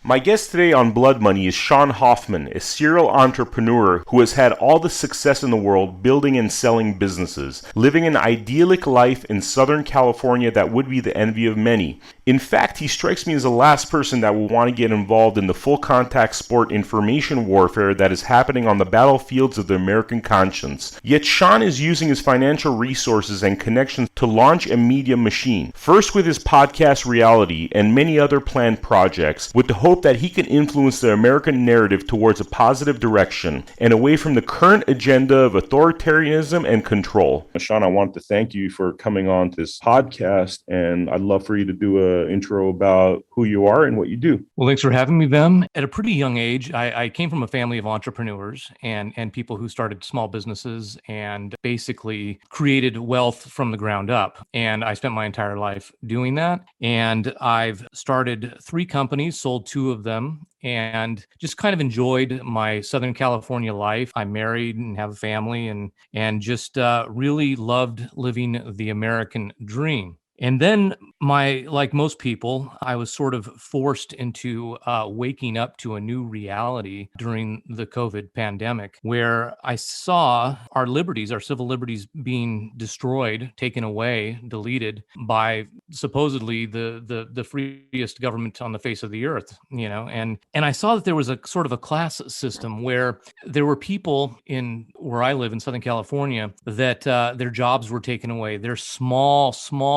My guest today on Blood Money is Sean Hoffman, a serial entrepreneur who has had all the success in the world building and selling businesses, living an idyllic life in Southern California that would be the envy of many. In fact, he strikes me as the last person that will want to get involved in the full contact sport information warfare that is happening on the battlefields of the American conscience. Yet Sean is using his financial resources and connections to launch a media machine, first with his podcast Reality and many other planned projects, with the hope that he can influence the American narrative towards a positive direction and away from the current agenda of authoritarianism and control. Sean, I want to thank you for coming on this podcast, and I'd love for you to do an intro about who you are and what you do. Well, thanks for having me, Vem. At a pretty young age, I came from a family of entrepreneurs and people who started small businesses and basically created wealth from the ground up. And I spent my entire life doing that. And I've started 3 companies, sold 2 of them, and just kind of enjoyed my Southern California life. I'm married and have a family and just really loved living the American dream. And then like most people, I was sort of forced into waking up to a new reality during the COVID pandemic, where I saw our liberties, our civil liberties being destroyed, taken away, deleted by supposedly the freest government on the face of the earth, and I saw that there was a sort of a class system where there were people in where I live in Southern California that their jobs were taken away, their small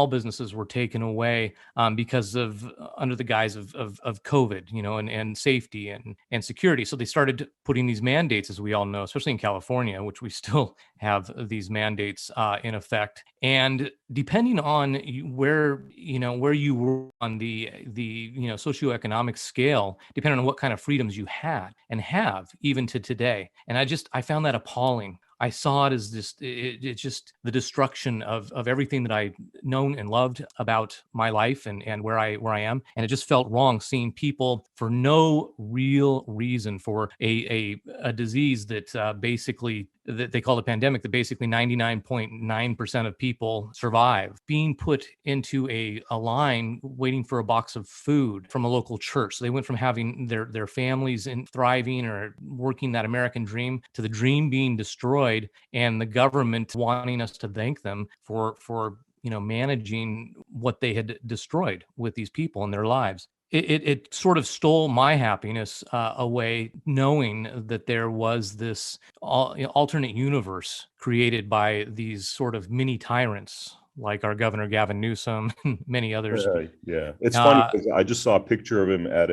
businesses were taken away because of under the guise of COVID, and safety and security. So they started putting these mandates, as we all know, especially in California, which we still have these mandates in effect. And depending on where you were on the socioeconomic scale, depending on what kind of freedoms you had and have even to today. And I found that appalling. I saw it as it's just the destruction of everything that I'd known and loved about my life and where I am. And it just felt wrong seeing people for no real reason, for a disease that basically that they call a pandemic, that basically 99.9% of people survive, being put into a line waiting for a box of food from a local church. So they went from having their families in thriving or working that American dream to the dream being destroyed, and the government wanting us to thank them for managing what they had destroyed with these people in their lives. It sort of stole my happiness away, knowing that there was this alternate universe created by these sort of mini tyrants like our Governor Gavin Newsom and many others. Yeah. It's funny because I just saw a picture of him at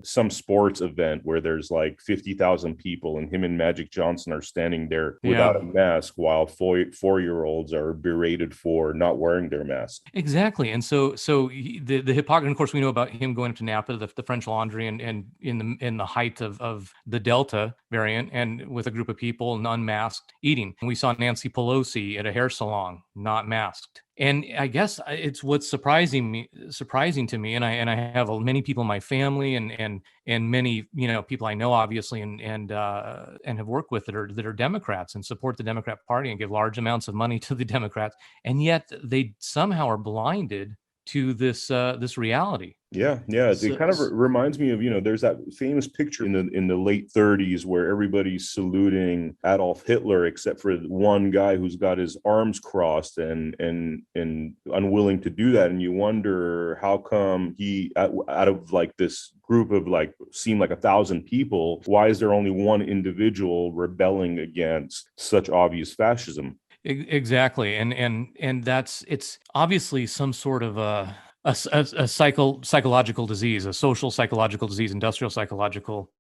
some sports event where there's like 50,000 people, and him and Magic Johnson are standing there without a mask while 4-year-olds are berated for not wearing their mask. Exactly. And so the hypocrisy, of course, we know about him going up to Napa, the French Laundry, and in the height of the Delta variant, and with a group of people and unmasked eating. And we saw Nancy Pelosi at a hair salon, not masked. And I guess it's what's surprising to me, and I have many people in my family and many people I know, obviously, and have worked with that are Democrats and support the Democrat Party and give large amounts of money to the Democrats, and yet they somehow are blinded to this reality. Yeah. It kind of reminds me of, there's that famous picture in the late 30s where everybody's saluting Adolf Hitler except for one guy who's got his arms crossed and unwilling to do that. And you wonder how come he, out of like this group of like seemed like 1,000 people, why is there only one individual rebelling against such obvious fascism? Exactly. And it's obviously some sort of a psychological disease, a social psychological disease, industrial psychological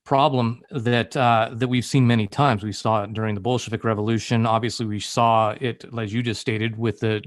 problem that we've seen many times. We saw it during the Bolshevik Revolution. Obviously, we saw it, as you just stated, with the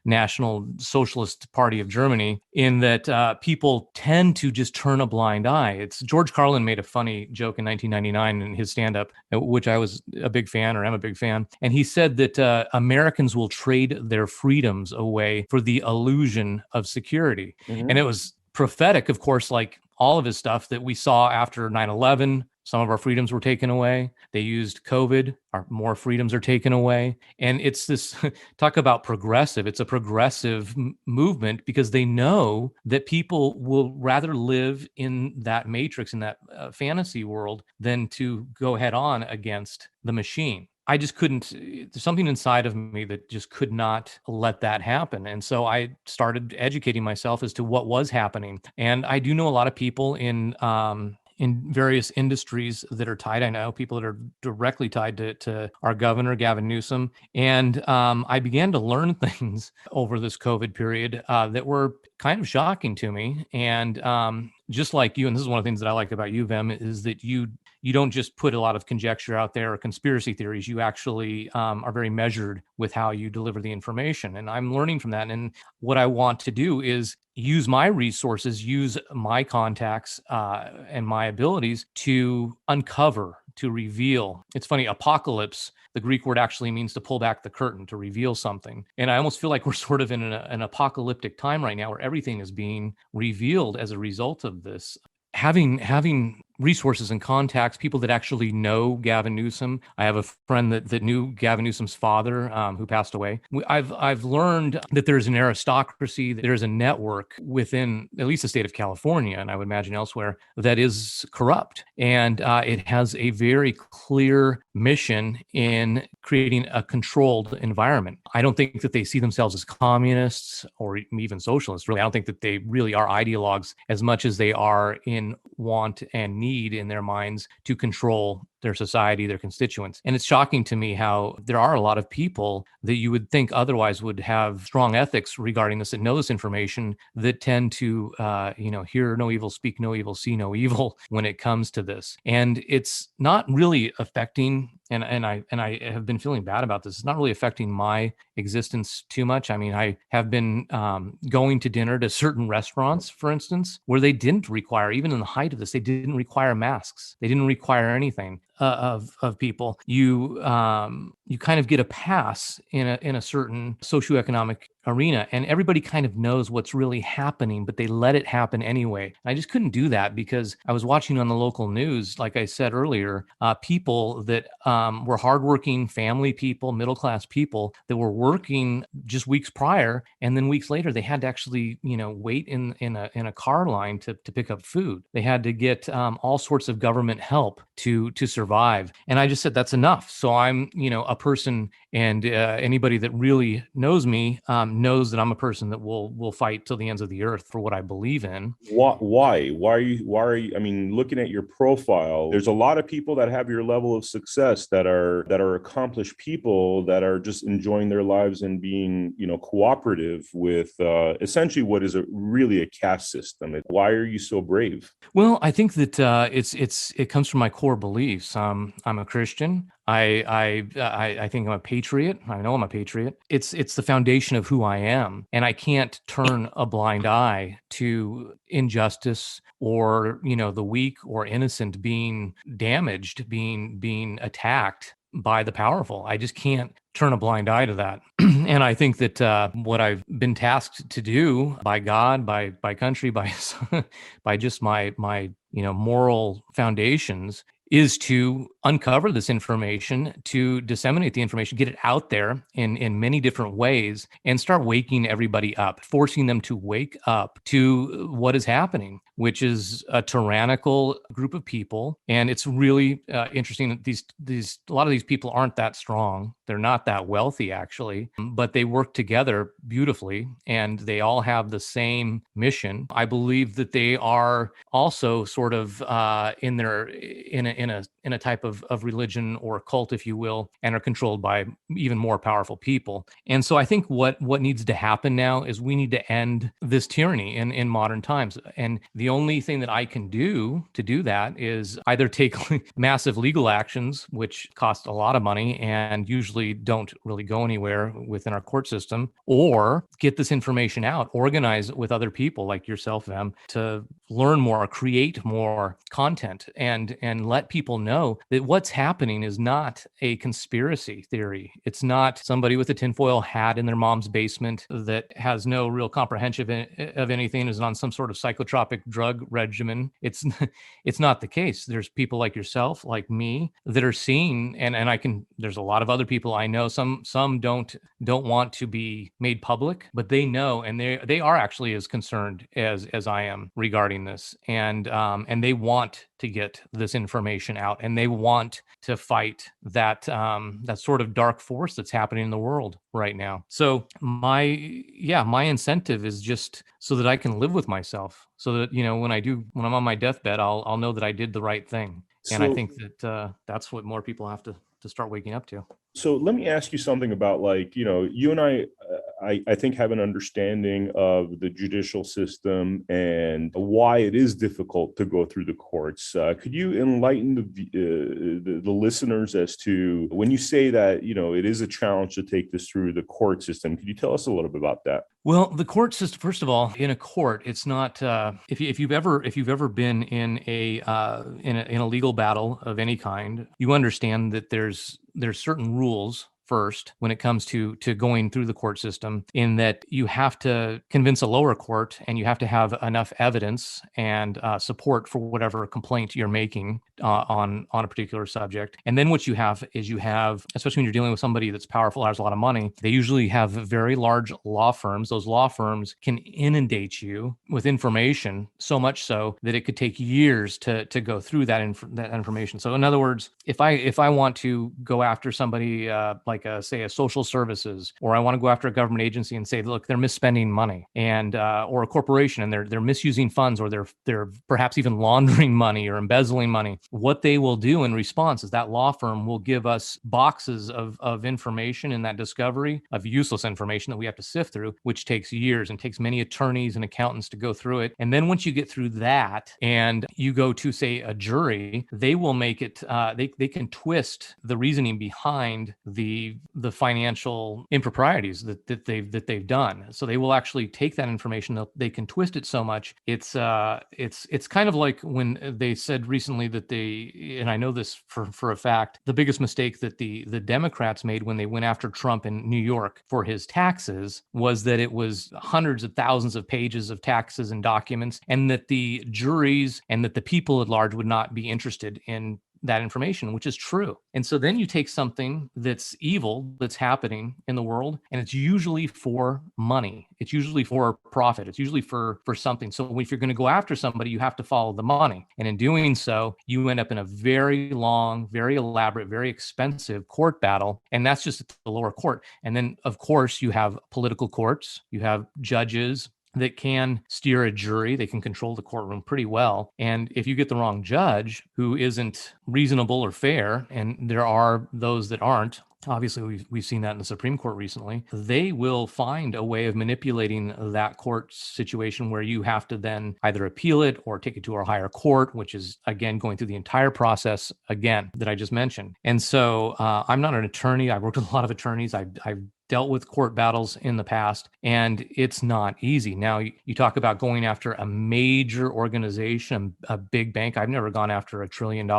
National Socialist Party of Germany, in that people tend to just turn a blind eye. It's George Carlin made a funny joke in 1999 in his stand-up, which I was a big fan, or am a big fan, and he said that Americans will trade their freedoms away for the illusion of security. Mm-hmm. And it was prophetic, of course, like all of his stuff that we saw after 9/11, some of our freedoms were taken away. They used COVID, our more freedoms are taken away. And it's this talk about progressive. It's a progressive movement because they know that people will rather live in that matrix, in that fantasy world, than to go head on against the machine. I just couldn't, there's something inside of me that just could not let that happen. And so I started educating myself as to what was happening. And I do know a lot of people in various industries that are tied. I know people that are directly tied to our governor, Gavin Newsom. And I began to learn things over this COVID period that were kind of shocking to me. And just like you, and this is one of the things that I like about you, Vem, is that you don't just put a lot of conjecture out there or conspiracy theories. You actually are very measured with how you deliver the information. And I'm learning from that. And what I want to do is use my resources, use my contacts and my abilities to uncover, to reveal. It's funny, apocalypse, the Greek word actually means to pull back the curtain, to reveal something. And I almost feel like we're sort of in an apocalyptic time right now where everything is being revealed as a result of this. Having resources and contacts, people that actually know Gavin Newsom. I have a friend that knew Gavin Newsom's father, who passed away. I've learned that there's an aristocracy, that there's a network within at least the state of California, and I would imagine elsewhere, that is corrupt. And it has a very clear mission in creating a controlled environment. I don't think that they see themselves as communists or even socialists, really. I don't think that they really are ideologues as much as they are in want and need in their minds to control their society, their constituents. And it's shocking to me how there are a lot of people that you would think otherwise would have strong ethics regarding this and know this information that tend to, hear no evil, speak no evil, see no evil when it comes to this. And it's not really affecting, and I have been feeling bad about this. It's not really affecting my existence too much. I mean, I have been going to dinner to certain restaurants, for instance, where they didn't require, even in the height of this, they didn't require masks. They didn't require anything of people. You kind of get a pass in a certain socioeconomic arena, and everybody kind of knows what's really happening, but they let it happen anyway. And I just couldn't do that because I was watching on the local news, like I said earlier, people that were hardworking family people, middle-class people that were working just weeks prior, and then weeks later they had to actually, wait in a car line to pick up food. They had to get all sorts of government help to survive. And I just said, that's enough. So I'm, a person, and anybody that really knows me knows that I'm a person that will fight till the ends of the earth for what I believe in. Why are you, I mean, looking at your profile, there's a lot of people that have your level of success that are accomplished people that are just enjoying their lives and being, cooperative with essentially what is really a caste system. Why are you so brave? Well, I think that it comes from my core beliefs. I'm a Christian. I think I'm a patriot. I know I'm a patriot. It's the foundation of who I am, and I can't turn a blind eye to injustice or the weak or innocent being damaged, being attacked by the powerful. I just can't turn a blind eye to that. And I think that what I've been tasked to do by God, by country, by by just my moral foundations is to uncover this information, to disseminate the information, get it out there in many different ways, and start waking everybody up, forcing them to wake up to what is happening, which is a tyrannical group of people. And it's really interesting that a lot of these people aren't that strong. They're not that wealthy, actually, but they work together beautifully, and they all have the same mission. I believe that they are also sort of in a type of religion or cult, if you will, and are controlled by even more powerful people. And so I think what needs to happen now is we need to end this tyranny in modern times. And the only thing that I can do to do that is either take massive legal actions, which cost a lot of money and usually don't really go anywhere within our court system, or get this information out, organize with other people like yourself, Vem, to learn more, create more content, and let people know that what's happening is not a conspiracy theory. It's not somebody with a tinfoil hat in their mom's basement that has no real comprehension of anything, is on some sort of psychotropic drug regimen. It's it's not the case. There's people like yourself, like me, that are seeing, and there's a lot of other people I know. Some don't want to be made public, but they know, and they are actually as concerned as I am regarding this, and they want to get this information out, and they want to fight that sort of dark force that's happening in the world right now. So my incentive is just so that I can live with myself, so that when I'm on my deathbed, I'll know that I did the right thing. And I think that that's what more people have to start waking up to. So let me ask you something about, like, you and I think have an understanding of the judicial system and why it is difficult to go through the courts. Could you enlighten the listeners as to, when you say that, it is a challenge to take this through the court system? Could you tell us a little bit about that? Well, the court system, first of all, in a court, it's not. If you've ever been in a legal battle of any kind, you understand that there's certain rules first when it comes to going through the court system, in that you have to convince a lower court, and you have to have enough evidence and support for whatever complaint you're making on a particular subject. And then what you have is, especially when you're dealing with somebody that's powerful, has a lot of money, they usually have very large law firms. Those law firms can inundate you with information, so much so that it could take years to go through that information. So in other words, if I want to go after somebody like say a social services, or I want to go after a government agency and say, look, they're misspending money, and or a corporation, and they're misusing funds, or they're perhaps even laundering money or embezzling money, what they will do in response is that law firm will give us boxes of information in that discovery, of useless information that we have to sift through, which takes years and takes many attorneys and accountants to go through it. And then once you get through that and you go to, say, a jury, they will make it, they can twist the reasoning behind the financial improprieties that they've done. So they will actually take that information, they can twist it so much. It's kind of like when they said recently that and I know this for a fact, the biggest mistake that the Democrats made when they went after Trump in New York for his taxes was that it was hundreds of thousands of pages of taxes and documents, and that the juries and that the people at large would not be interested in that information, which is true. And so then you take something that's evil, that's happening in the world, and it's usually for money. It's usually for profit. It's usually for something. So if you're going to go after somebody, you have to follow the money. And in doing so, you end up in a very long, very elaborate, very expensive court battle. And that's just at the lower court. And then, of course, you have political courts, you have judges that can steer a jury. They can control the courtroom pretty well. And if you get the wrong judge who isn't reasonable or fair, and there are those that aren't, obviously we've seen that in the Supreme Court recently, they will find a way of manipulating that court situation where you have to then either appeal it or take it to a higher court, which is, again, going through the entire process again that I just mentioned. And so I'm not an attorney. I've worked with a lot of attorneys. I've dealt with court battles in the past, and it's not easy. Now, you talk about going after a major organization, a big bank. I've never gone after $1 trillion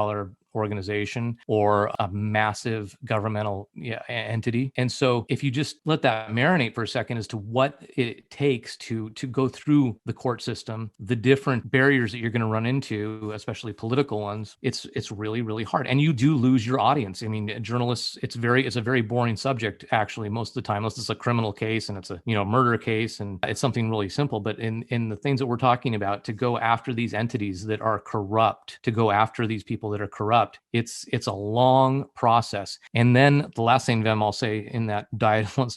organization or a massive governmental entity. And so if you just let that marinate for a second as to what it takes to go through the court system, the different barriers that you're going to run into, especially political ones, it's really, really hard. And you do lose your audience. I mean, journalists, it's a very boring subject, actually, most of the time, unless it's a criminal case and it's a murder case and it's something really simple. But in the things that we're talking about, to go after these entities that are corrupt, to go after these people that are corrupt, it's a long process. And then the last thing, Vem, I'll say in that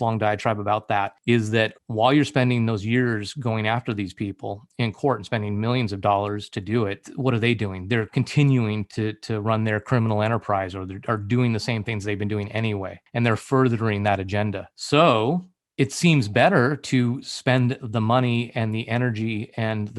long diatribe about that is that while you're spending those years going after these people in court and spending millions of dollars to do it, what are they doing? They're continuing to run their criminal enterprise, or are doing the same things they've been doing anyway, and they're furthering that agenda. So it seems better to spend the money and the energy and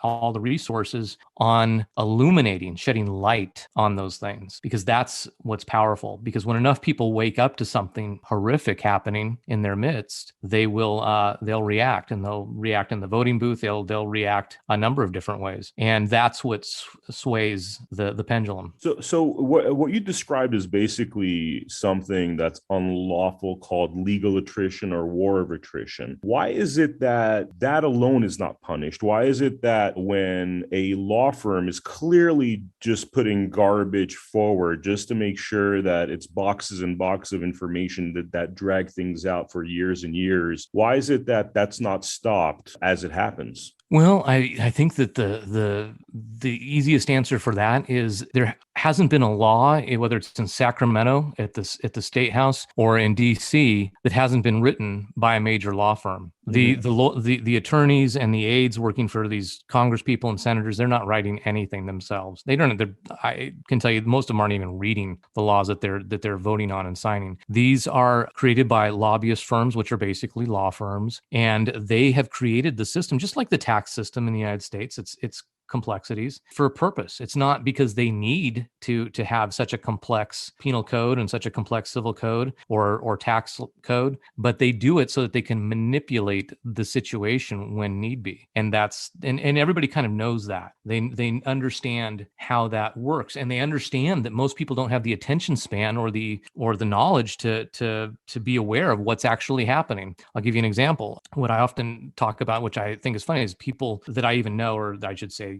all the resources on illuminating, shedding light on those things, because that's what's powerful. Because when enough people wake up to something horrific happening in their midst, they'll react, and they'll react in the voting booth. They'll react a number of different ways, and that's what sways the pendulum. So what you described is basically something that's unlawful, called legal attrition, or war of attrition. Why is it that that alone is not punished? Why is it that when a law firm is clearly just putting garbage forward just to make sure that it's boxes and boxes of information that drag things out for years and years, why is it that that's not stopped as it happens? Well, I think that the easiest answer for that is there hasn't been a law, whether it's in Sacramento at the state house or in D.C., that hasn't been written by a major law firm. The attorneys and the aides working for these Congress people and senators, they're not writing anything themselves. They don't. I can tell you, most of them aren't even reading the laws that they're voting on and signing. These are created by lobbyist firms, which are basically law firms, and they have created the system just like the tax system in the United States. It's complexities for a purpose. It's not because they need to have such a complex penal code and such a complex civil code or tax code, but they do it so that they can manipulate the situation when need be. And everybody kind of knows that. They understand how that works, and they understand that most people don't have the attention span or the knowledge to be aware of what's actually happening. I'll give you an example. What I often talk about, which I think is funny, is people that I even know, or I should say,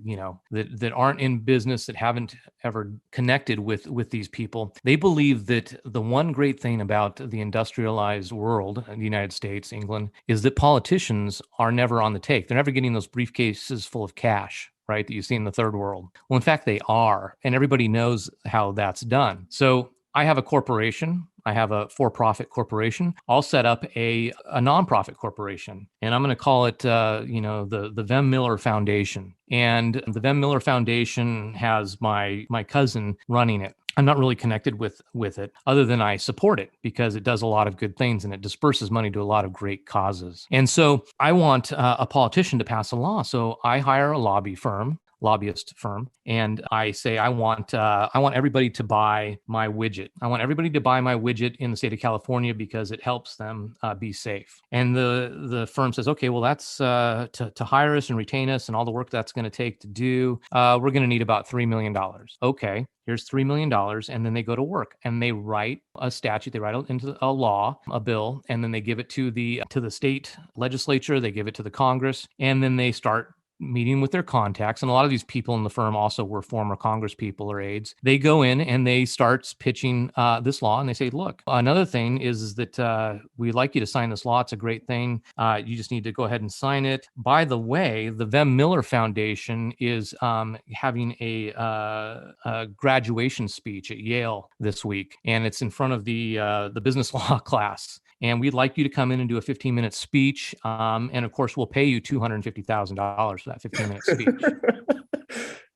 that aren't in business, that haven't ever connected with these people. They believe that the one great thing about the industrialized world, the United States, England, is that politicians are never on the take. They're never getting those briefcases full of cash, right, that you see in the third world. Well, in fact, they are, and everybody knows how that's done. So I have a corporation. I have a for-profit corporation. I'll set up a nonprofit corporation, and I'm going to call it, the Vem Miller Foundation. And the Vem Miller Foundation has my cousin running it. I'm not really connected with it, other than I support it because it does a lot of good things and it disperses money to a lot of great causes. And so I want a politician to pass a law. So I hire a lobbyist firm, and I say I want everybody to buy my widget. I want everybody to buy my widget in the state of California because it helps them be safe. And the firm says, okay, well, that's to hire us and retain us and all the work that's going to take to do. We're going to need about $3 million. Okay. Here's $3 million. And then they go to work and they write a statute, they write into a law, a bill, and then they give it to the state legislature, they give it to the Congress, and then they start meeting with their contacts. And a lot of these people in the firm also were former Congress people or aides. They go in and they start pitching this law, and they say, look, another thing is that we'd like you to sign this law. It's a great thing. You just need to go ahead and sign it. By the way, the Vem Miller Foundation is having a graduation speech at Yale this week, and it's in front of the business law class. And we'd like you to come in and do a 15-minute speech. And of course, we'll pay you $250,000 for that 15-minute speech.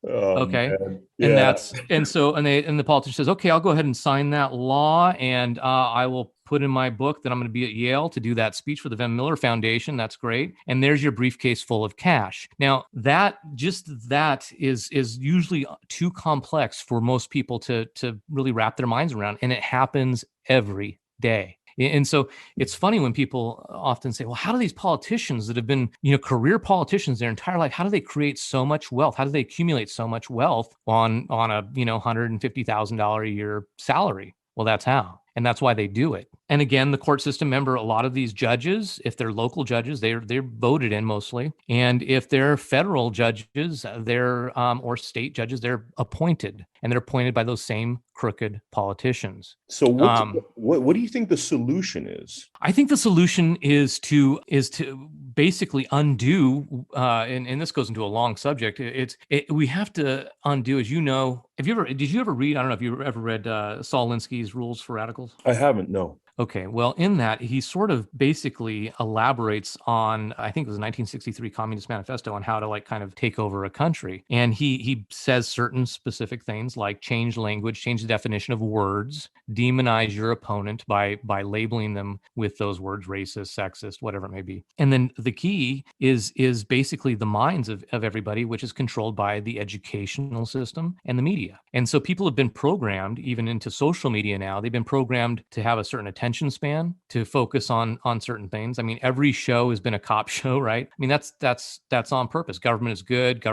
Oh, okay. man. Yeah. And the politician says, okay, I'll go ahead and sign that law. And I will put in my book that I'm going to be at Yale to do that speech for the Vem Miller Foundation. That's great. And there's your briefcase full of cash. Now, that is usually too complex for most people to really wrap their minds around. And it happens every day. And so it's funny when people often say, well, how do these politicians that have been, career politicians their entire life, how do they create so much wealth? How do they accumulate so much wealth on a, $150,000 a year salary? Well, that's how. And that's why they do it. And again, the court system, remember, a lot of these judges, if they're local judges, they're voted in mostly. And if they're federal judges, or state judges, they're appointed. And they're appointed by those same crooked politicians. So what do you think the solution is? I think the solution is to basically undo, and this goes into a long subject. We have to undo, as you know. Did you ever read? I don't know if you ever read Saul Alinsky's Rules for Radicals. I haven't. No. Okay, well, in that, he sort of basically elaborates on, I think it was a 1963 Communist Manifesto, on how to kind of take over a country. And he says certain specific things like change language, change the definition of words, demonize your opponent by labeling them with those words, racist, sexist, whatever it may be. And then the key is basically the minds of everybody, which is controlled by the educational system and the media. And so people have been programmed, even into social media now, they've been programmed to have a certain attention attention span to focus on certain things. I mean, every show has been a cop show, right? I mean, that's on purpose. Government is good.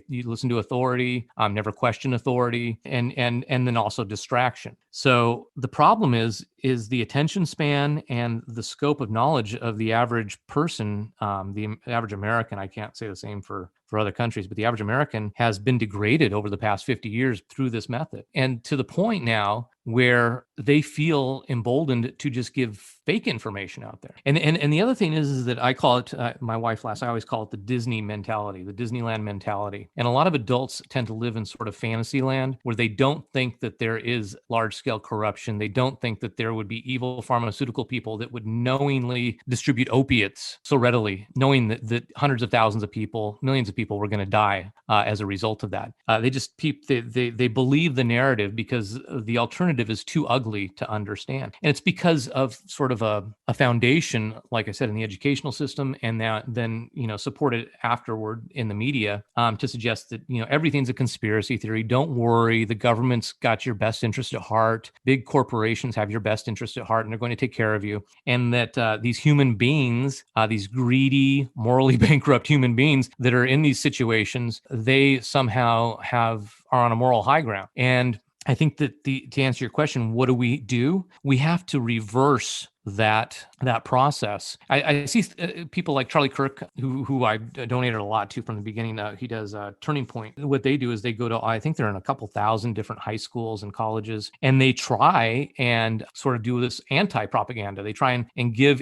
You listen to authority, never question authority, and then also distraction. So the problem is the attention span and the scope of knowledge of the average person, the average American. I can't say the same for other countries, but the average American has been degraded over the past 50 years through this method. And to the point now where they feel emboldened to just give fake information out there. And the other thing is that I call it, my wife laughs, I always call it the Disney mentality, the Disneyland mentality. And a lot of adults tend to live in sort of fantasy land where they don't think that there is large scale corruption. They don't think that there would be evil pharmaceutical people that would knowingly distribute opiates so readily, knowing that hundreds of thousands of people, millions of people were going to die as a result of that. They believe the narrative because the alternative is too ugly to understand. And it's because of sort of a foundation, like I said, in the educational system, and then supported afterward in the media to suggest that everything's a conspiracy theory. Don't worry, the government's got your best interest at heart. Big corporations have your best interest at heart, and they're going to take care of you. And that these human beings, these greedy, morally bankrupt human beings that are in these situations, they somehow are on a moral high ground. And I think that to answer your question, what do? We have to reverse that process. I see people like Charlie Kirk, who I donated a lot to from the beginning. He does Turning Point. What they do is they go to, I think they're in a couple thousand different high schools and colleges, and they try and sort of do this anti-propaganda. They try and give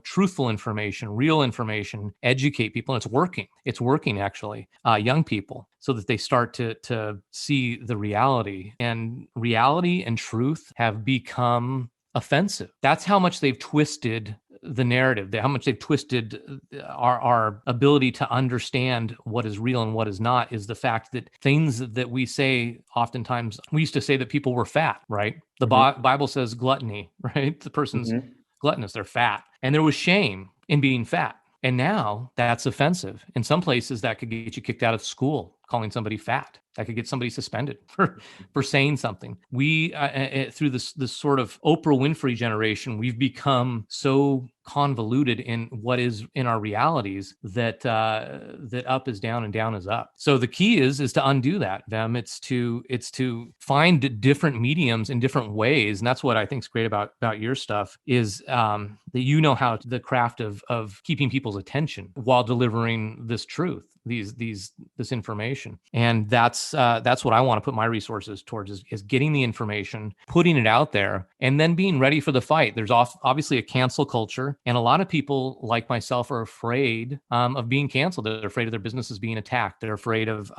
truthful information, real information, educate people, and it's working. It's working actually. Young people, so that they start to see the reality, and reality and truth have become offensive. That's how much they've twisted the narrative, how much they've twisted our ability to understand what is real and what is not, is the fact that things that we say, oftentimes, we used to say that people were fat, right? The Bible says gluttony, right? The person's gluttonous, they're fat. And there was shame in being fat. And now that's offensive. In some places that could get you kicked out of school, calling somebody fat. That could get somebody suspended for saying something. We, through this sort of Oprah Winfrey generation, we've become so convoluted in what is in our realities that up is down and down is up. So the key is to undo that, Vem. It's to find different mediums in different ways, and that's what I think is great about your stuff, is that how the craft of keeping people's attention while delivering this truth, this information. And that's what I want to put my resources towards, is getting the information, putting it out there, and then being ready for the fight. There's obviously a cancel culture, and a lot of people like myself are afraid of being canceled. They're afraid of their businesses being attacked. They're afraid of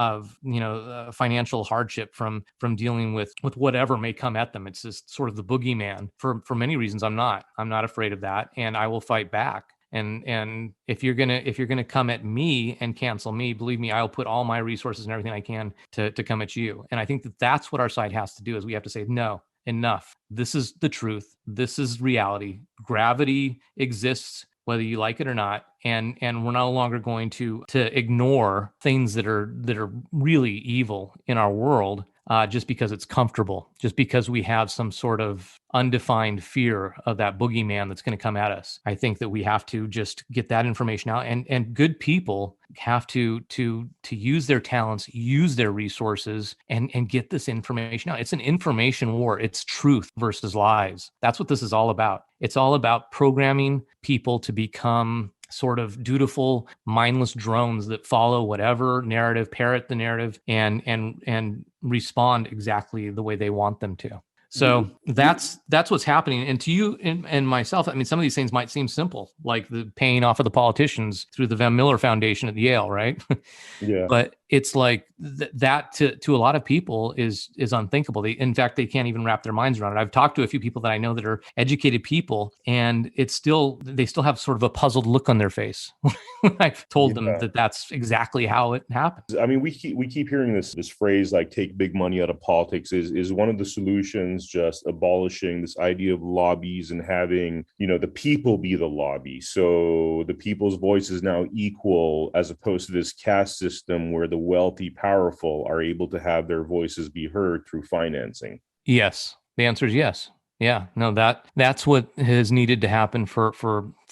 financial hardship from dealing with whatever may come at them. It's just sort of the boogeyman. For many reasons, I'm not afraid of that, and I will fight back. And if you're gonna come at me and cancel me, believe me, I'll put all my resources and everything I can to come at you. And I think that's what our side has to do, is we have to say, no, enough. This is the truth. This is reality. Gravity exists whether you like it or not. And we're no longer going to ignore things that are really evil in our world. Just because it's comfortable, just because we have some sort of undefined fear of that boogeyman that's going to come at us. I think that we have to just get that information out, and good people have to use their talents, use their resources, and get this information out. It's an information war. It's truth versus lies. That's what this is all about. It's all about programming people to become sort of dutiful, mindless drones that follow whatever narrative, parrot the narrative, and respond exactly the way they want them to. So that's what's happening. And to you and myself, I mean, some of these things might seem simple, like the paying off of the politicians through the Van Miller Foundation at Yale, right? Yeah. But it's like that to a lot of people is unthinkable. In fact, they can't even wrap their minds around it. I've talked to a few people that I know that are educated people, and they still have sort of a puzzled look on their face when I've told them that that's exactly how it happens. I mean, we keep hearing this phrase, like, take big money out of politics. Is one of the solutions just abolishing this idea of lobbies and having, the people be the lobby? So the people's voice is now equal, as opposed to this caste system where the wealthy, powerful are able to have their voices be heard through financing. Yes. The answer is yes. Yeah, no, that's what has needed to happen for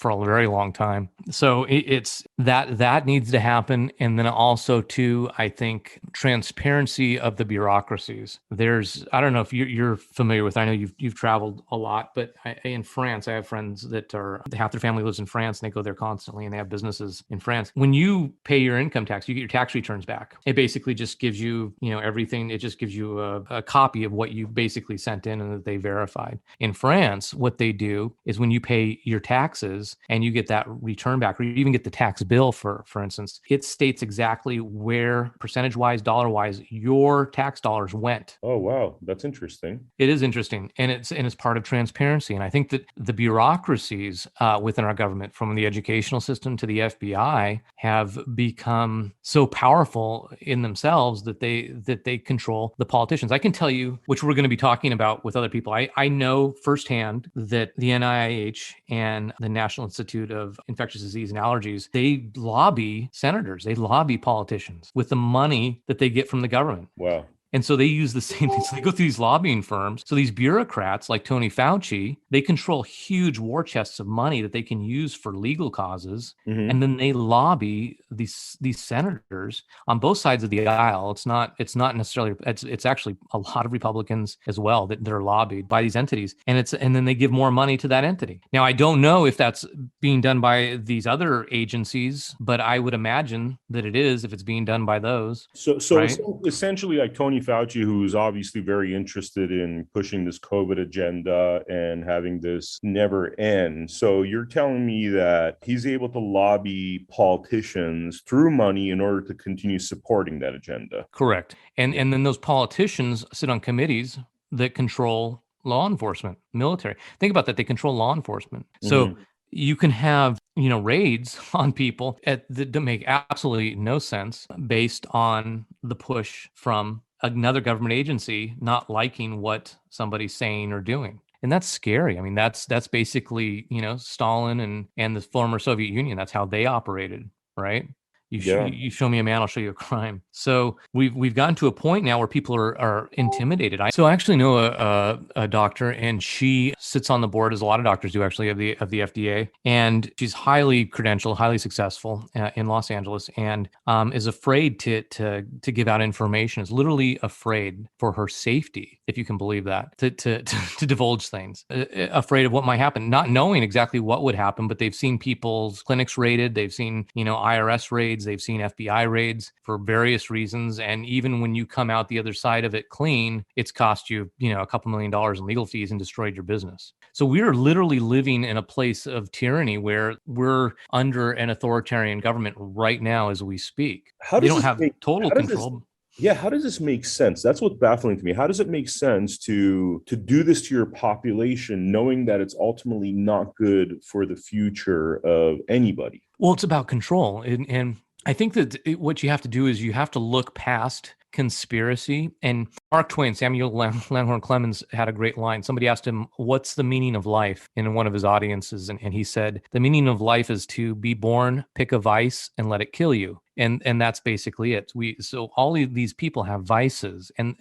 a very long time. So it's that needs to happen, and then also too, I think transparency of the bureaucracies. I don't know if you're familiar with. I know you've traveled a lot, but in France, I have friends that are half their family lives in France, and they go there constantly, and they have businesses in France. When you pay your income tax, you get your tax returns back. It basically just gives you everything. It just gives you a copy of what you basically sent in and that they verified. In France, what they do is when you pay your taxes and you get that return back, or you even get the tax bill, for instance, it states exactly where percentage wise, dollar wise, your tax dollars went. Oh, wow. That's interesting. It is interesting, and it's part of transparency. And I think that the bureaucracies within our government, from the educational system to the FBI, have become so powerful in themselves that they control the politicians. I can tell you, which we're going to be talking about with other people. I know firsthand that the NIH and the National Institute of Infectious Disease and Allergies, they lobby senators, they lobby politicians with the money that they get from the government. Wow. And so they use the same thing. So they go through these lobbying firms. So these bureaucrats like Tony Fauci, they control huge war chests of money that they can use for legal causes. Mm-hmm. And then they lobby these senators on both sides of the aisle. It's not necessarily, it's actually a lot of Republicans as well that are lobbied by these entities. And then they give more money to that entity. Now, I don't know if that's being done by these other agencies, but I would imagine that it is if it's being done by those. So right? essentially, like Tony Fauci, who's obviously very interested in pushing this COVID agenda and having this never end. So you're telling me that he's able to lobby politicians through money in order to continue supporting that agenda. Correct. And then those politicians sit on committees that control law enforcement, military. Think about that. They control law enforcement. So you can have raids on people that make absolutely no sense based on the push from another government agency not liking what somebody's saying or doing. And that's scary. I mean, that's basically, Stalin and the former Soviet Union. That's how they operated, right? You show me a man, I'll show you a crime. So we've gotten to a point now where people are intimidated. I actually know a doctor, and she sits on the board, as a lot of doctors do actually, of the FDA, and she's highly credentialed, highly successful in Los Angeles, and is afraid to give out information. Is literally afraid for her safety, if you can believe that, to divulge things, afraid of what might happen, not knowing exactly what would happen, but they've seen people's clinics raided, they've seen IRS raids. They've seen FBI raids for various reasons. And even when you come out the other side of it clean, it's cost you, a couple $1 million in legal fees and destroyed your business. So we are literally living in a place of tyranny where we're under an authoritarian government right now as we speak. They don't have total control. How does this make sense? That's what's baffling to me. How does it make sense to do this to your population, knowing that it's ultimately not good for the future of anybody? Well, it's about control. And I think that what you have to do is you have to look past conspiracy. And Mark Twain, Samuel Langhorne Clemens, had a great line. Somebody asked him, what's the meaning of life, in one of his audiences? And he said, the meaning of life is to be born, pick a vice, and let it kill you. And that's basically it. So all of these people have vices, and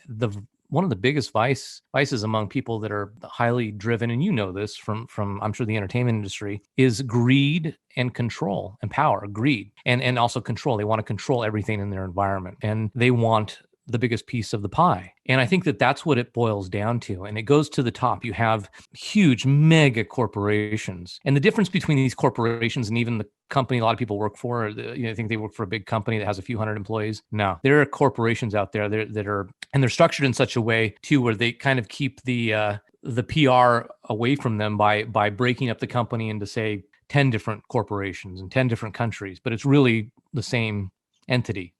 one of the biggest vices among people that are highly driven, and this from I'm sure the entertainment industry, is greed and control and power. Greed and also control. They want to control everything in their environment, and they want the biggest piece of the pie. And I think that that's what it boils down to. And it goes to the top. You have huge mega corporations. And the difference between these corporations and even the company a lot of people work for, I think they work for a big company that has a few hundred employees. No, there are corporations out there that are, and they're structured in such a way too, where they kind of keep the PR away from them by breaking up the company into, say, 10 different corporations in 10 different countries. But it's really the same entity.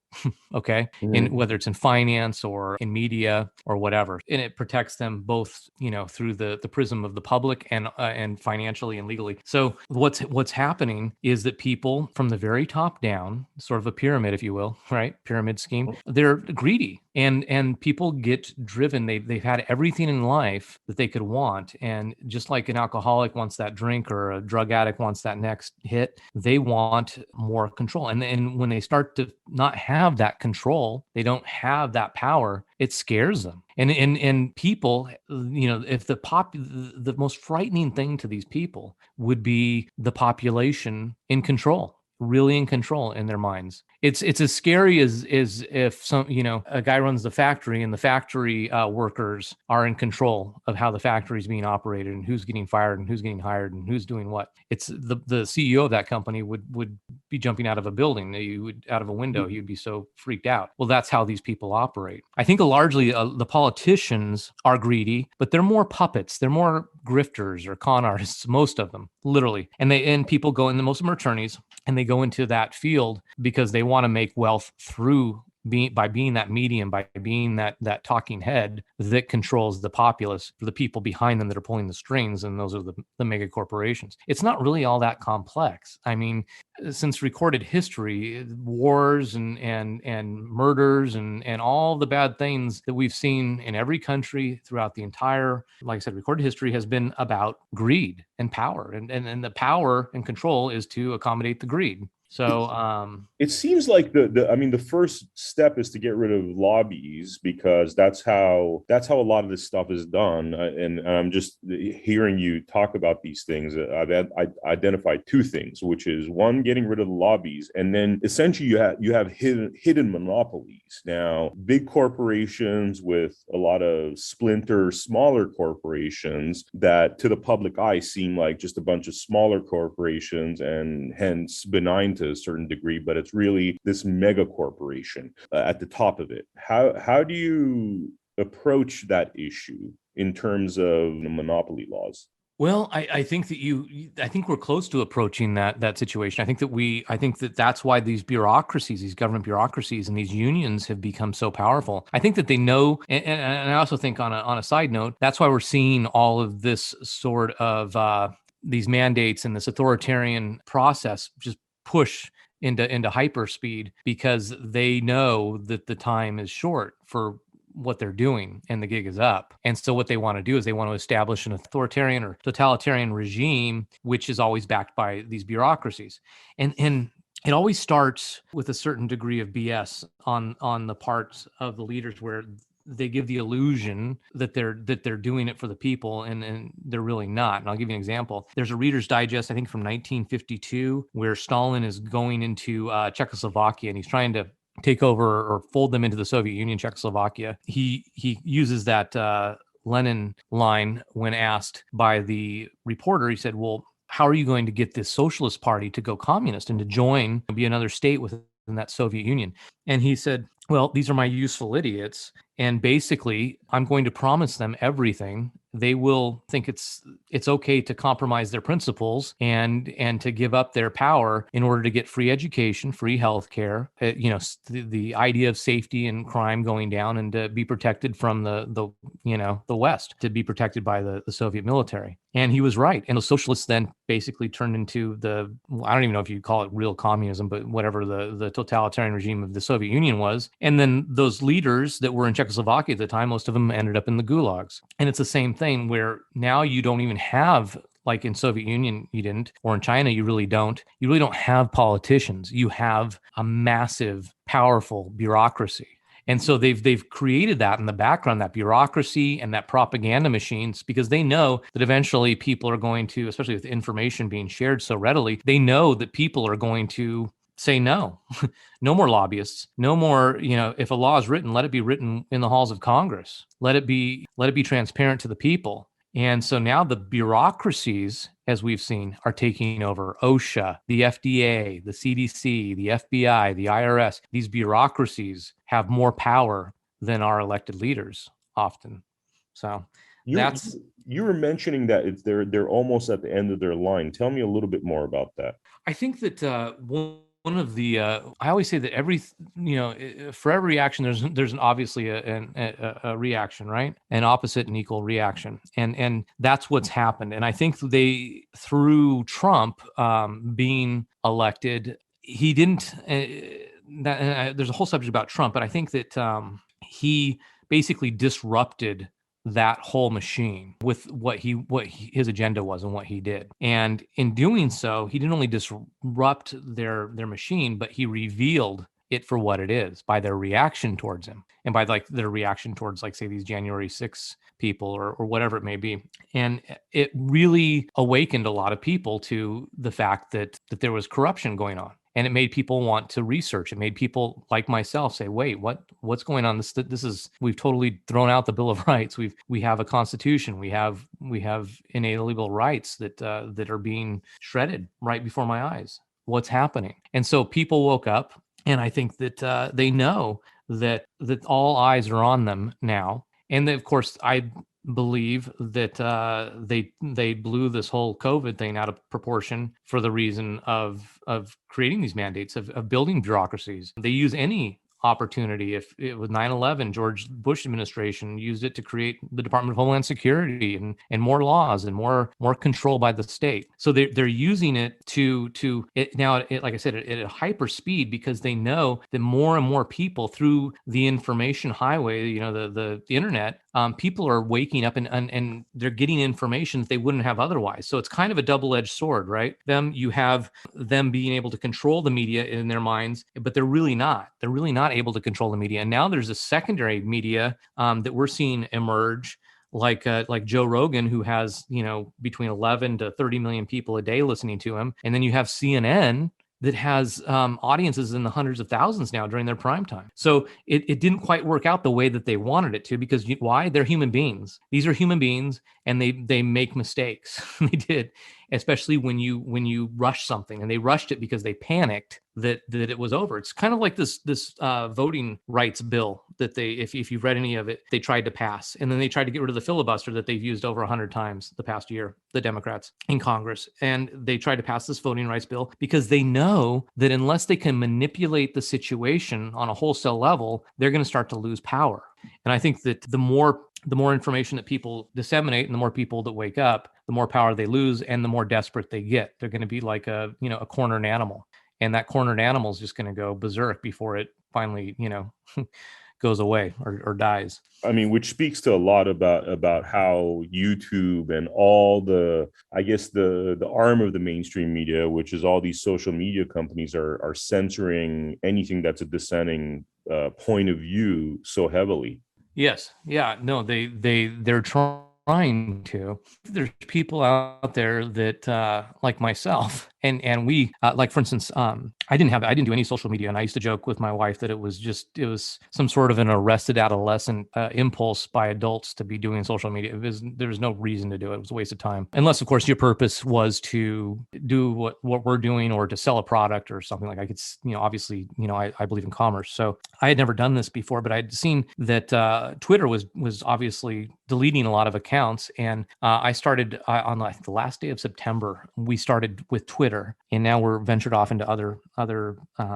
Okay. In whether it's in finance or in media or whatever. And it protects them both, through the prism of the public and financially and legally. So what's happening is that people from the very top down, sort of a pyramid, if you will, right? Pyramid scheme, they're greedy. And people get driven. They've had everything in life that they could want, and just like an alcoholic wants that drink or a drug addict wants that next hit, they want more control. And when they start to not have that control, they don't have that power, it scares them. And people, if the most frightening thing to these people would be the population in control, really in control in their minds. It's as scary as if a guy runs the factory and the factory workers are in control of how the factory is being operated and who's getting fired and who's getting hired and who's doing what. It's the CEO of that company would be jumping out of a building, out of a window. He would be so freaked out. Well, that's how these people operate. I think largely the politicians are greedy, but they're more puppets. They're more grifters or con artists, most of them, literally. And people go, and most of them are attorneys, and they go into that field because they want to make wealth by being that medium, by being that talking head that controls the populace, for the people behind them that are pulling the strings, and those are the mega corporations. It's not really all that complex. I mean, since recorded history, wars and murders and all the bad things that we've seen in every country throughout the entire, like I said, recorded history has been about greed and power, and the power and control is to accommodate the greed. So it seems like the first step is to get rid of lobbies, because that's how a lot of this stuff is done. And I'm just hearing you talk about these things. I've identified two things, which is one, getting rid of the lobbies, and then essentially you have hidden monopolies. Now, big corporations with a lot of splinter, smaller corporations that to the public eye seem like just a bunch of smaller corporations and hence benign to a certain degree, but it's really this mega corporation at the top of it. How do you approach that issue in terms of monopoly laws? Well, I think that I think we're close to approaching that situation. I think that that's why these bureaucracies, these government bureaucracies and these unions have become so powerful. I think that they know, and I also think on a side note, that's why we're seeing all of this sort of these mandates and this authoritarian process just push into hyperspeed, because they know that the time is short for what they're doing and the gig is up. And so what they want to do is they want to establish an authoritarian or totalitarian regime, which is always backed by these bureaucracies. And it always starts with a certain degree of BS on the parts of the leaders, where they give the illusion that they're doing it for the people, and they're really not. And I'll give you an example. There's a Reader's Digest, I think from 1952, where Stalin is going into Czechoslovakia, and he's trying to take over or fold them into the Soviet Union, Czechoslovakia. He uses that Lenin line when asked by the reporter. He said, well, how are you going to get this socialist party to go communist and to join and be another state within that Soviet Union? And he said, well, these are my useful idiots, and basically I'm going to promise them everything. They will think it's okay to compromise their principles and to give up their power in order to get free education, free healthcare, the idea of safety and crime going down, and to be protected from the West, to be protected by the Soviet military. And he was right. And the socialists then basically turned into I don't even know if you call it real communism, but whatever the totalitarian regime of the Soviet Union was. And then those leaders that were in Czechoslovakia at the time, most of them ended up in the gulags. And it's the same thing, where now you don't even have, like in Soviet Union, you didn't, or in China, you really don't have politicians. You have a massive, powerful bureaucracy. And so they've created that in the background, that bureaucracy and that propaganda machines, because they know that eventually people are going to, especially with information being shared so readily, they know that people are going to say no. No more lobbyists, no more, if a law is written, let it be written in the halls of Congress. Let it be transparent to the people. And so now the bureaucracies, as we've seen, are taking over. OSHA, the FDA, the CDC, the FBI, the IRS. These bureaucracies have more power than our elected leaders often. So you were mentioning that they're almost at the end of their line. Tell me a little bit more about that. I think that one of the I always say that for every action there's obviously a reaction, right? An opposite and equal reaction, and that's what's happened. And I think through Trump being elected, he didn't. There's a whole subject about Trump, but I think that he basically disrupted that whole machine with his agenda was and what he did. And in doing so, he didn't only disrupt their machine, but he revealed it for what it is by their reaction towards him, and by like their reaction towards, like, say, these January 6th people or whatever it may be. And it really awakened a lot of people to the fact that there was corruption going on. And it made people want to research. It made people like myself say, "Wait, what's going on? This is, we've totally thrown out the Bill of Rights. We have a constitution. We have inalienable rights that are being shredded right before my eyes. What's happening?" And so people woke up, and I think that they know that all eyes are on them now. And of course, I believe that they blew this whole COVID thing out of proportion for the reason of creating these mandates, of building bureaucracies. They use any opportunity. If it was 9/11, George Bush administration used it to create the Department of Homeland Security and more laws and more control by the state. So they're using it to it now, like I said, at a hyper speed, because they know that more and more people through the information highway, the internet, people are waking up and they're getting information that they wouldn't have otherwise. So it's kind of a double-edged sword, right? You have them being able to control the media in their minds, but they're really not. They're really not able to control the media. And now there's a secondary media that we're seeing emerge, like Joe Rogan, who has between 11 to 30 million people a day listening to him, and then you have CNN that has audiences in the hundreds of thousands now during their prime time. So it didn't quite work out the way that they wanted it to, because why? They're human beings. These are human beings, and they make mistakes. They did, especially when you rush something, and they rushed it because they panicked that it was over. It's kind of like this voting rights bill that they, if you've read any of it, they tried to pass, and then they tried to get rid of the filibuster that they've used over 100 times the past year, the Democrats in Congress. And they tried to pass this voting rights bill because they know that unless they can manipulate the situation on a wholesale level, they're going to start to lose power. And I think that the more information that people disseminate, and the more people that wake up, the more power they lose, and the more desperate they get. They're going to be like a cornered animal, and that cornered animal is just going to go berserk before it finally goes away or dies. I mean, which speaks to a lot about how YouTube and all the, I guess, the arm of the mainstream media, which is all these social media companies, are censoring anything that's a dissenting point of view so heavily. Yes. Yeah. No, they're trying to. There's people out there that like myself, and we like, for instance, I didn't do any social media, and I used to joke with my wife that it was some sort of an arrested adolescent impulse by adults to be doing social media. There was no reason to do it. It was a waste of time, unless of course your purpose was to do what we're doing, or to sell a product or something. Like, I could, obviously, I believe in commerce, so I had never done this before, but I'd seen that Twitter was obviously deleting a lot of accounts, and I started on the last day of September. We started with Twitter, and now we're ventured off into other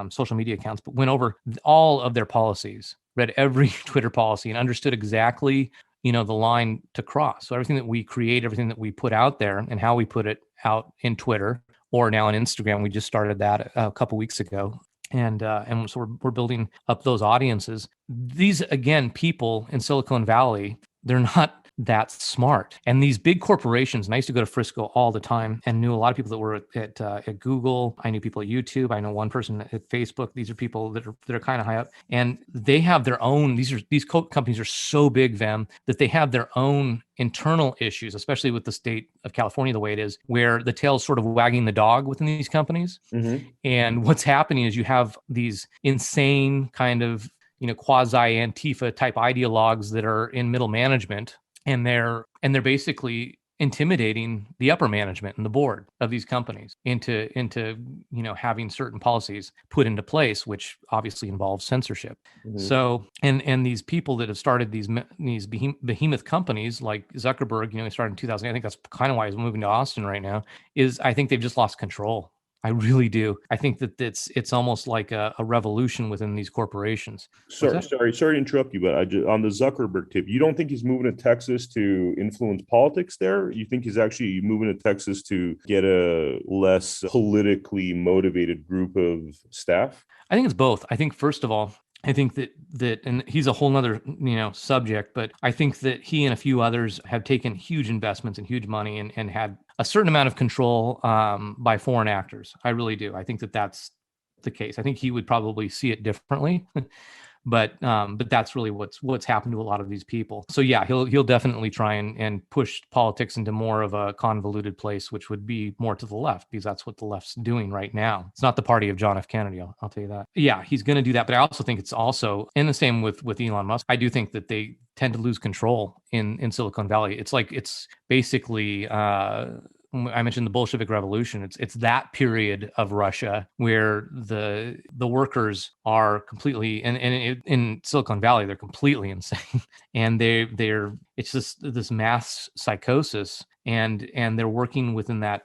social media accounts, but went over all of their policies, read every Twitter policy, and understood exactly the line to cross. So everything that we create, everything that we put out there, and how we put it out in Twitter, or now on Instagram. We just started that a couple weeks ago. And so we're building up those audiences. These, again, people in Silicon Valley, they're not that smart. And these big corporations, and I used to go to Frisco all the time and knew a lot of people that were at Google. I knew people at YouTube. I know one person at Facebook. These are people that are kind of high up, and they have their own. These companies are so big, Vem, that they have their own internal issues, especially with the state of California the way it is, where the tail's sort of wagging the dog within these companies. Mm-hmm. And what's happening is you have these insane kind of quasi Antifa type ideologues that are in middle management, and they're basically intimidating the upper management and the board of these companies into having certain policies put into place, which obviously involves censorship. Mm-hmm. So and these people that have started these behemoth companies like Zuckerberg, he started in 2000. I think that's kind of why he's moving to Austin right now. I think they've just lost control. I really do. I think that it's almost like a revolution within these corporations. Sorry to interrupt you, but on the Zuckerberg tip, you don't think he's moving to Texas to influence politics there? You think he's actually moving to Texas to get a less politically motivated group of staff? I think it's both. I think, first of all, I think and he's a whole nother, subject, but I think that he and a few others have taken huge investments and huge money and had a certain amount of control by foreign actors. I really do. I think that that's the case. I think he would probably see it differently. But that's really what's happened to a lot of these people. So yeah, he'll definitely try and push politics into more of a convoluted place, which would be more to the left, because that's what the left's doing right now. It's not the party of John F. Kennedy, I'll tell you that. Yeah, he's going to do that, but I also think it's also, and the same with Elon Musk. I do think that they tend to lose control in Silicon Valley. It's basically I mentioned the Bolshevik Revolution. It's that period of Russia where the workers are completely, and in Silicon Valley they're completely insane, and it's just this mass psychosis, and they're working within that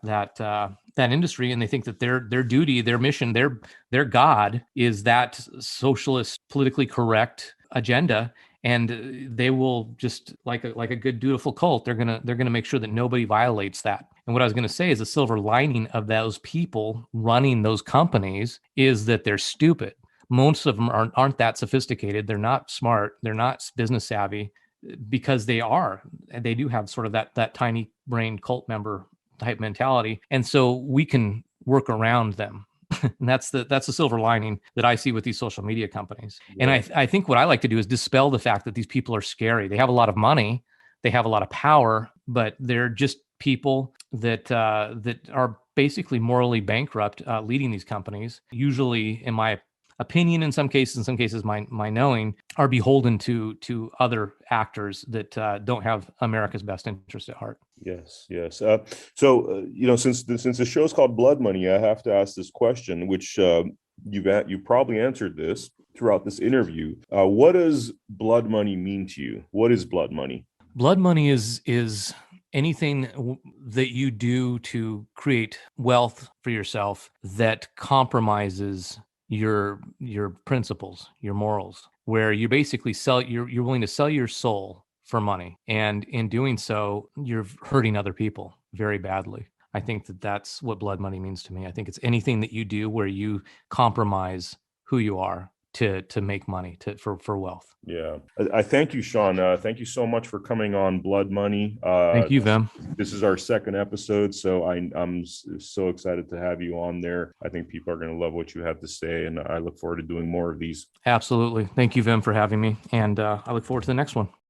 industry, and they think that their duty, their mission, their god is that socialist, politically correct agenda, and they will just like a good dutiful cult. They're gonna make sure that nobody violates that. And what I was going to say is the silver lining of those people running those companies is that they're stupid. Most of them aren't that sophisticated. They're not smart. They're not business savvy, because they do have sort of that tiny brain cult member type mentality. And so we can work around them. And that's the silver lining that I see with these social media companies. Yeah. And I think what I like to do is dispel the fact that these people are scary. They have a lot of money, they have a lot of power, but they're just people that are basically morally bankrupt, leading these companies. Usually, in my opinion, in some cases, my knowing, are beholden to other actors that don't have America's best interest at heart. Yes. So since the show's called Blood Money, I have to ask this question, which you've probably answered this throughout this interview. What does blood money mean to you? What is blood money? Blood money is anything that you do to create wealth for yourself that compromises your principles, your morals, where you basically you're willing to sell your soul for money, and in doing so you're hurting other people very badly. I think that that's what blood money means to me. I think it's anything that you do where you compromise who you are to make money, for wealth. Yeah. I thank you, Sean. Thank you so much for coming on Blood Money. Thank you, Vim. This is our second episode, so I'm so excited to have you on there. I think people are going to love what you have to say, and I look forward to doing more of these. Absolutely. Thank you, Vim, for having me, and I look forward to the next one.